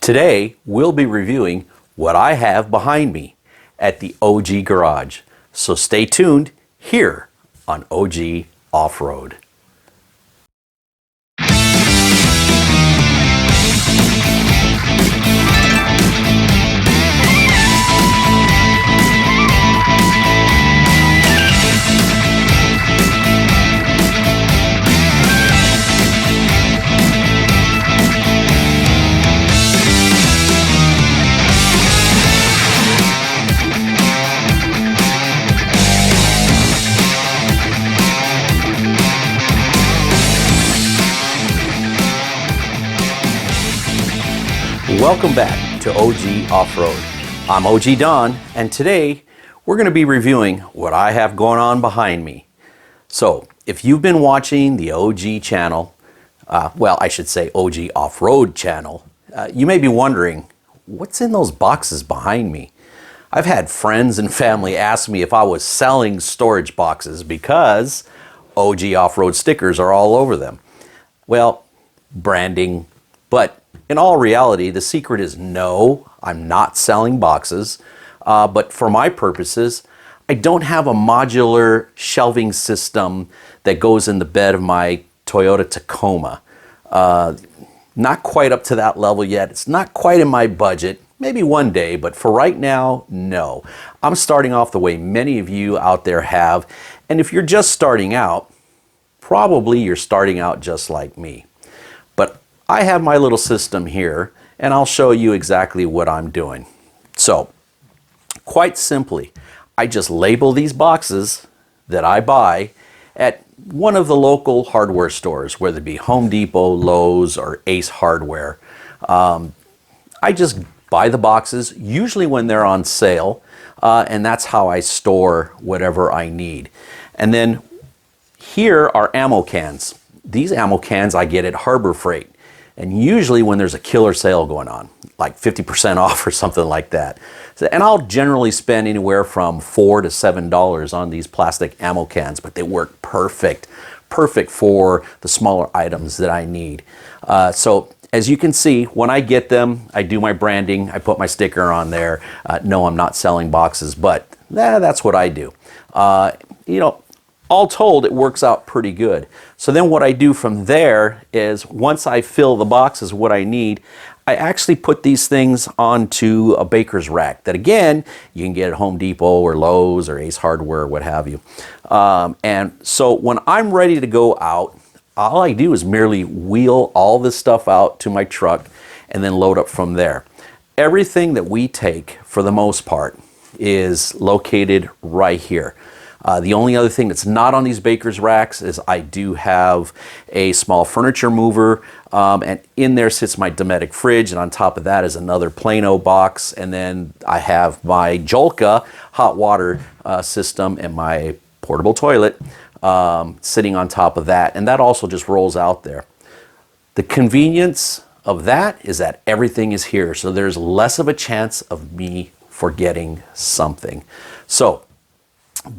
Today, we'll be reviewing what I have behind me at the OG Garage. So stay tuned here on OG Off-Road. Welcome back to OG Off-Road. I'm OG Don, and today we're going to be reviewing what I have going on behind me. So, if you've been watching the OG channel, well, I should say OG Off-Road channel, you may be wondering, what's in those boxes behind me? I've had friends and family ask me if I was selling storage boxes because OG Off-Road stickers are all over them. Well, branding, but in all reality, the secret is no, I'm not selling boxes, but for my purposes, I don't have a modular shelving system that goes in the bed of my Toyota Tacoma. Not quite up to that level yet. It's not quite in my budget. Maybe one day, but for right now, no. I'm starting off the way many of you out there have, and if you're just starting out, probably you're starting out just like me. But I have my little system here, and I'll show you exactly what I'm doing. So, quite simply, I just label these boxes that I buy at one of the local hardware stores, whether it be Home Depot, Lowe's, or Ace Hardware. I just buy the boxes, usually when they're on sale, and that's how I store whatever I need. And then here are ammo cans. These ammo cans I get at Harbor Freight. And usually when there's a killer sale going on, like 50% off or something like that. And I'll generally spend anywhere from $4 to $7 on these plastic ammo cans, but they work perfect for the smaller items that I need. So as you can see, when I get them, I do my branding, I put my sticker on there. No, I'm not selling boxes, but that's what I do. You know, all told, it works out pretty good. So then what I do from there is once I fill the boxes what I need, I actually put these things onto a baker's rack that again, you can get at Home Depot or Lowe's or Ace Hardware or what have you. And so when I'm ready to go out, all I do is merely wheel all this stuff out to my truck and then load up from there. Everything that we take, for the most part, is located right here. The only other thing that's not on these baker's racks is I do have a small furniture mover, and in there sits my Dometic fridge, and on top of that is another Plano box, and then I have my Jolka hot water system and my portable toilet sitting on top of that, and that also just rolls out there. The convenience of that is that everything is here, so there's less of a chance of me forgetting something. So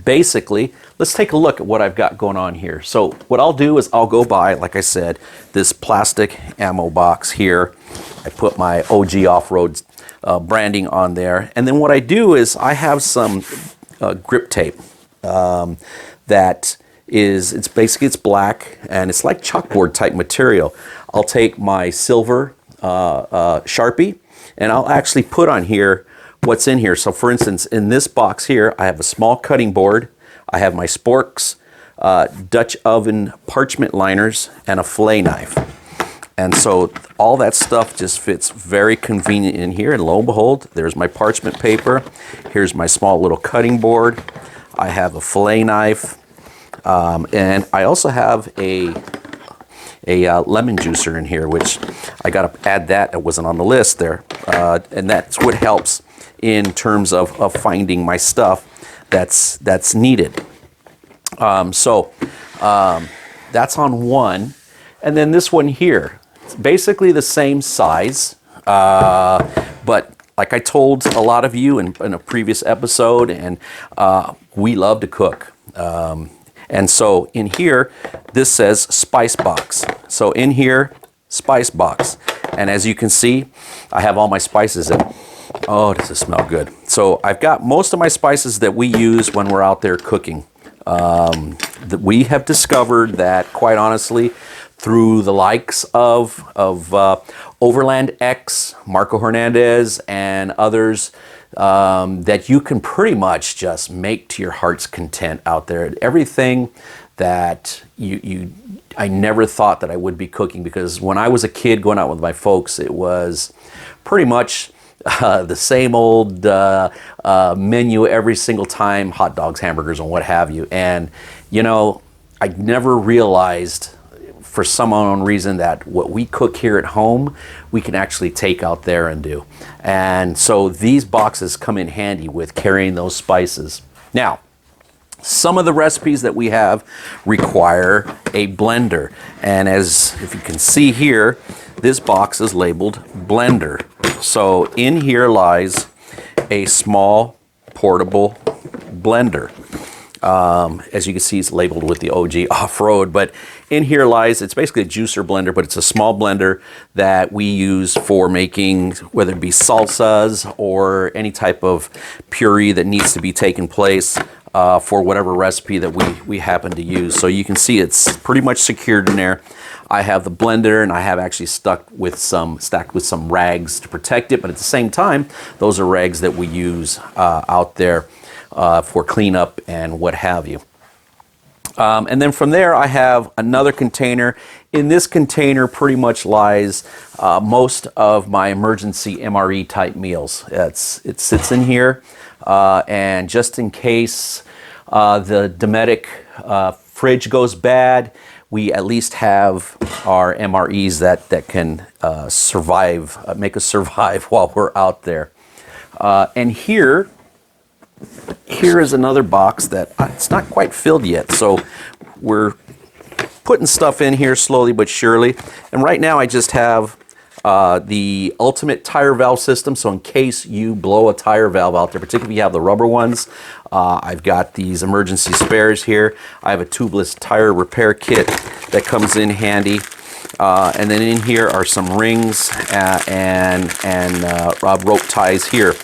basically, let's take a look at what I've got going on here. So what I'll do is I'll go buy, like I said, this plastic ammo box here. I put my OG Off-Road branding on there. And then what I do is I have some grip tape that is, it's black and it's like chalkboard type material. I'll take my silver Sharpie and I'll actually put on here what's in here. So for instance, in this box here, I have a small cutting board, I have my sporks, Dutch oven parchment liners, and a fillet knife. And so all that stuff just fits very convenient in here, and lo and behold, there's my parchment paper, here's my small little cutting board, I have a fillet knife, and I also have a lemon juicer in here, which I got to add that. It wasn't on the list there, and that's what helps in terms of finding my stuff that's needed. So that's on one, and then this one here, it's basically the same size, but like I told a lot of you in a previous episode, and we love to cook. And so in here, this says spice box. So in here, spice box. And as you can see, I have all my spices in. Oh, does it smell good. So I've got most of my spices that we use when we're out there cooking. That we have discovered that, quite honestly, through the likes of Overland X, Marco Hernandez, and others, that you can pretty much just make to your heart's content out there. Everything that I never thought that I would be cooking, because when I was a kid going out with my folks, it was pretty much the same old menu every single time, hot dogs, hamburgers, and what have you. And, you know, I never realized, for some unknown reason, that what we cook here at home, we can actually take out there and do. And so these boxes come in handy with carrying those spices. Now, some of the recipes that we have require a blender. And as if you can see here, this box is labeled blender. So in here lies a small portable blender. As you can see, it's labeled with the OG Off-Road, but in here lies, it's basically a juicer blender, but it's a small blender that we use for making, whether it be salsas or any type of puree that needs to be taken place for whatever recipe that we happen to use. So you can see it's pretty much secured in there. I have the blender, and I have actually stacked with some rags to protect it, but at the same time, those are rags that we use out there for cleanup and what have you. And then from there, I have another container. In this container pretty much lies most of my emergency MRE type meals. It sits in here, and just in case the Dometic fridge goes bad, we at least have our MREs that can survive, make us survive while we're out there. And here is another box that it's not quite filled yet. So we're putting stuff in here slowly but surely. And right now I just have the ultimate tire valve system. So in case you blow a tire valve out there, particularly if you have the rubber ones, I've got these emergency spares here. I have a tubeless tire repair kit that comes in handy. And then in here are some rings and rope ties here.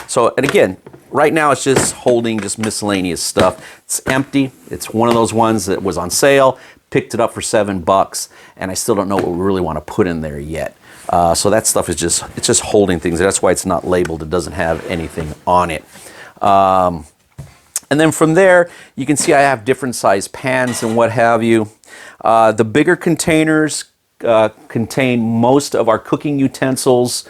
So, and again, right now it's just holding just miscellaneous stuff. It's empty. It's one of those ones that was on sale, picked it up for $7, and I still don't know what we really want to put in there yet. So that stuff is just holding things. That's why it's not labeled. It doesn't have anything on it. And then from there, you can see I have different size pans and what have you. The bigger containers contain most of our cooking utensils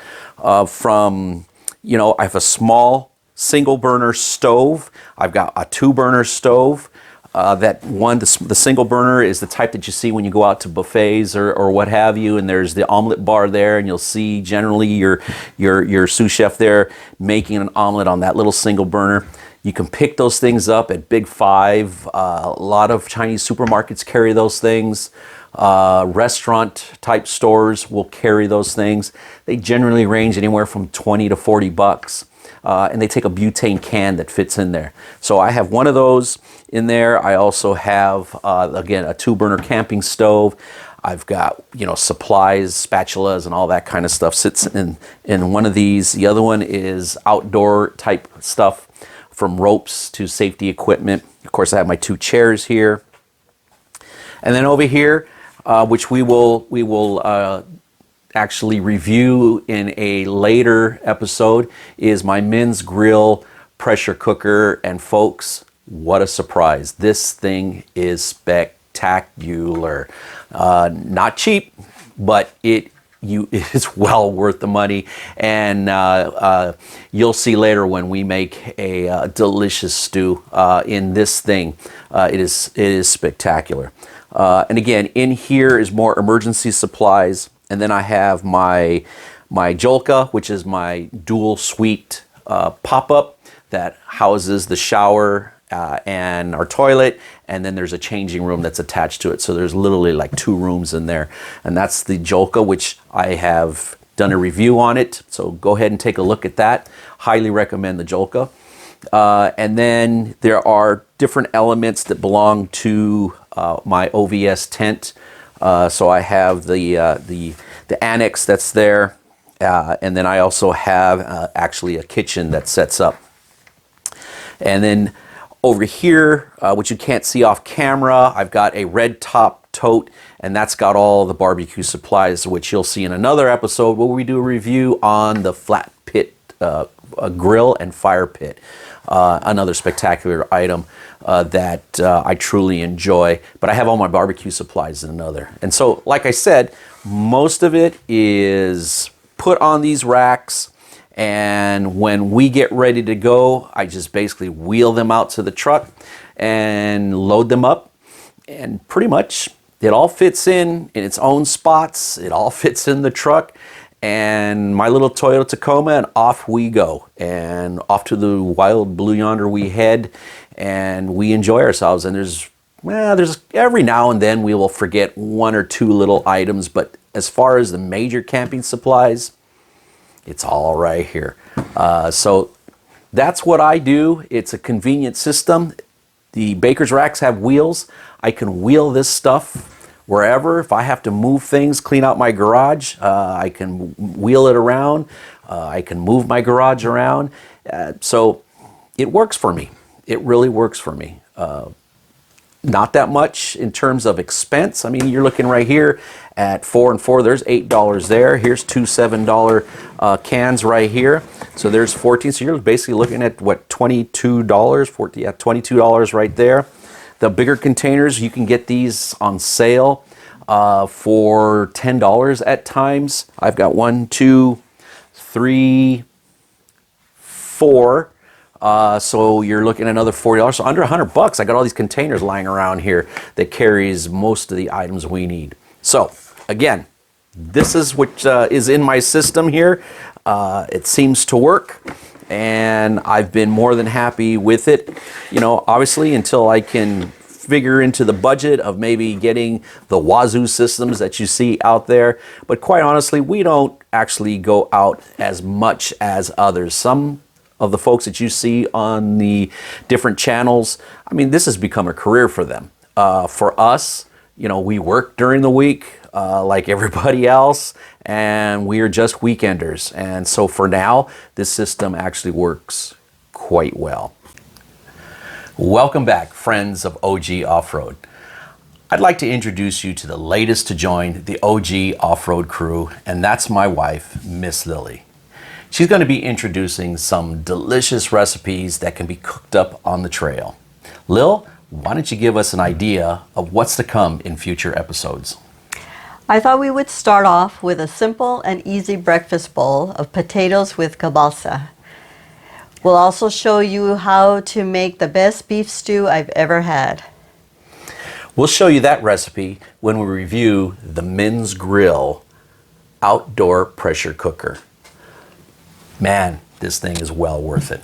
from, you know, I have a small single burner stove. I've got a 2-burner stove. The single burner is the type that you see when you go out to buffets or what have you, and there's the omelet bar there, and you'll see generally your sous chef there making an omelet on that little single burner. You can pick those things up at Big Five. A lot of Chinese supermarkets carry those things. Restaurant type stores will carry those things. They generally range anywhere from $20 to $40. And they take a butane can that fits in there. So I have one of those in there. I also have, again, a 2-burner camping stove. I've got, you know, supplies, spatulas, and all that kind of stuff sits in one of these. The other one is outdoor type stuff, from ropes to safety equipment. Of course, I have my 2 chairs here. And then over here, which we will actually review in a later episode, is my Men's Grill pressure cooker. And folks, what a surprise. This thing is spectacular. Not cheap, but it is well worth the money. And you'll see later when we make a delicious stew in this thing. It is spectacular. And again, in here is more emergency supplies. And then I have my Jolka, which is my dual suite pop-up that houses the shower and our toilet, and then there's a changing room that's attached to it. So there's literally like 2 rooms in there. And that's the Jolka, which I have done a review on it. So go ahead and take a look at that. Highly recommend the Jolka. And then there are different elements that belong to my OVS tent. So I have the the annex that's there. And then I also have actually a kitchen that sets up. And then over here, which you can't see off camera, I've got a red top tote, and that's got all the barbecue supplies, which you'll see in another episode where we do a review on the flat pit grill and fire pit. Another spectacular item that I truly enjoy, but I have all my barbecue supplies in another. And so, like I said, most of it is put on these racks, and when we get ready to go, I just basically wheel them out to the truck and load them up, and pretty much it all fits in its own spots. It all fits in the truck and my little Toyota Tacoma, and off we go. And off to the wild blue yonder we head, and we enjoy ourselves. And there's every now and then we will forget one or two little items, but as far as the major camping supplies, it's all right here. So that's what I do. It's a convenient system. The Baker's racks have wheels. I can wheel this stuff wherever. If I have to move things, clean out my garage, I can wheel it around. I can move my garage around. So it works for me. It really works for me. Not that much in terms of expense. I mean, you're looking right here at 4 and 4. There's $8 there. Here's two $7 cans right here. So there's 14. So you're basically looking at what, $22? 14, yeah, $22 right there. The bigger containers, you can get these on sale for $10 at times. I've got 1, 2, 3, 4. So you're looking at another $40. So under $100, I got all these containers lying around here that carries most of the items we need. So again, this is what is in my system here. It seems to work, and I've been more than happy with it. You know, obviously until I can figure into the budget of maybe getting the Wazoo systems that you see out there. But quite honestly, we don't actually go out as much as others. Some of the folks that you see on the different channels, I mean, this has become a career for them. For us, you know, we work during the week like everybody else, and we are just weekenders. And so for now, this system actually works quite well. Welcome back, friends of OG Off-Road. I'd like to introduce you to the latest to join the OG Off-Road crew, and that's my wife, Miss Lily. She's going to be introducing some delicious recipes that can be cooked up on the trail. Lil, why don't you give us an idea of what's to come in future episodes? I thought we would start off with a simple and easy breakfast bowl of potatoes with kielbasa. We'll also show you how to make the best beef stew I've ever had. We'll show you that recipe when we review the Men's Grill outdoor pressure cooker. Man, this thing is well worth it.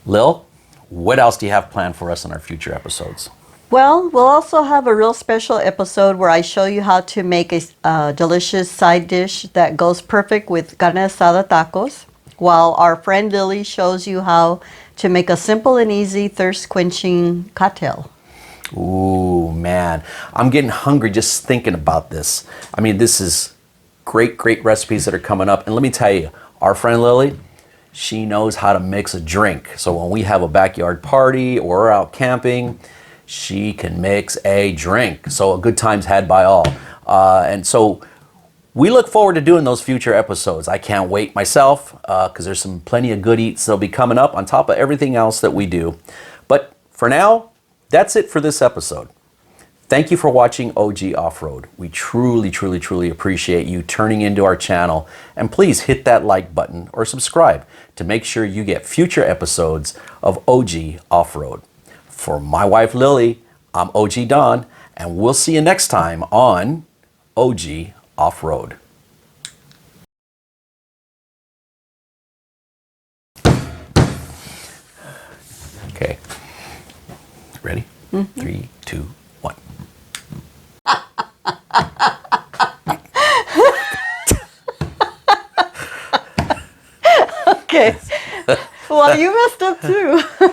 Lil, what else do you have planned for us in our future episodes? Well, we'll also have a real special episode where I show you how to make a delicious side dish that goes perfect with carne asada tacos, while our friend Lily shows you how to make a simple and easy thirst-quenching cocktail. Ooh, man, I'm getting hungry just thinking about this. I mean, this is great recipes that are coming up. And let me tell you, our friend Lily, she knows how to mix a drink. So when we have a backyard party or we're out camping, she can mix a drink. So a good time's had by all. And so we look forward to doing those future episodes. I can't wait myself because there's some plenty of good eats that'll be coming up on top of everything else that we do. But for now, that's it for this episode. Thank you for watching OG Off-Road. We truly appreciate you turning into our channel. And please hit that like button or subscribe to make sure you get future episodes of OG Off-Road. For my wife Lily, I'm OG Don, and we'll see you next time on OG Off-Road. Okay, ready? 3, 2, 1. Okay. Well, you messed up too.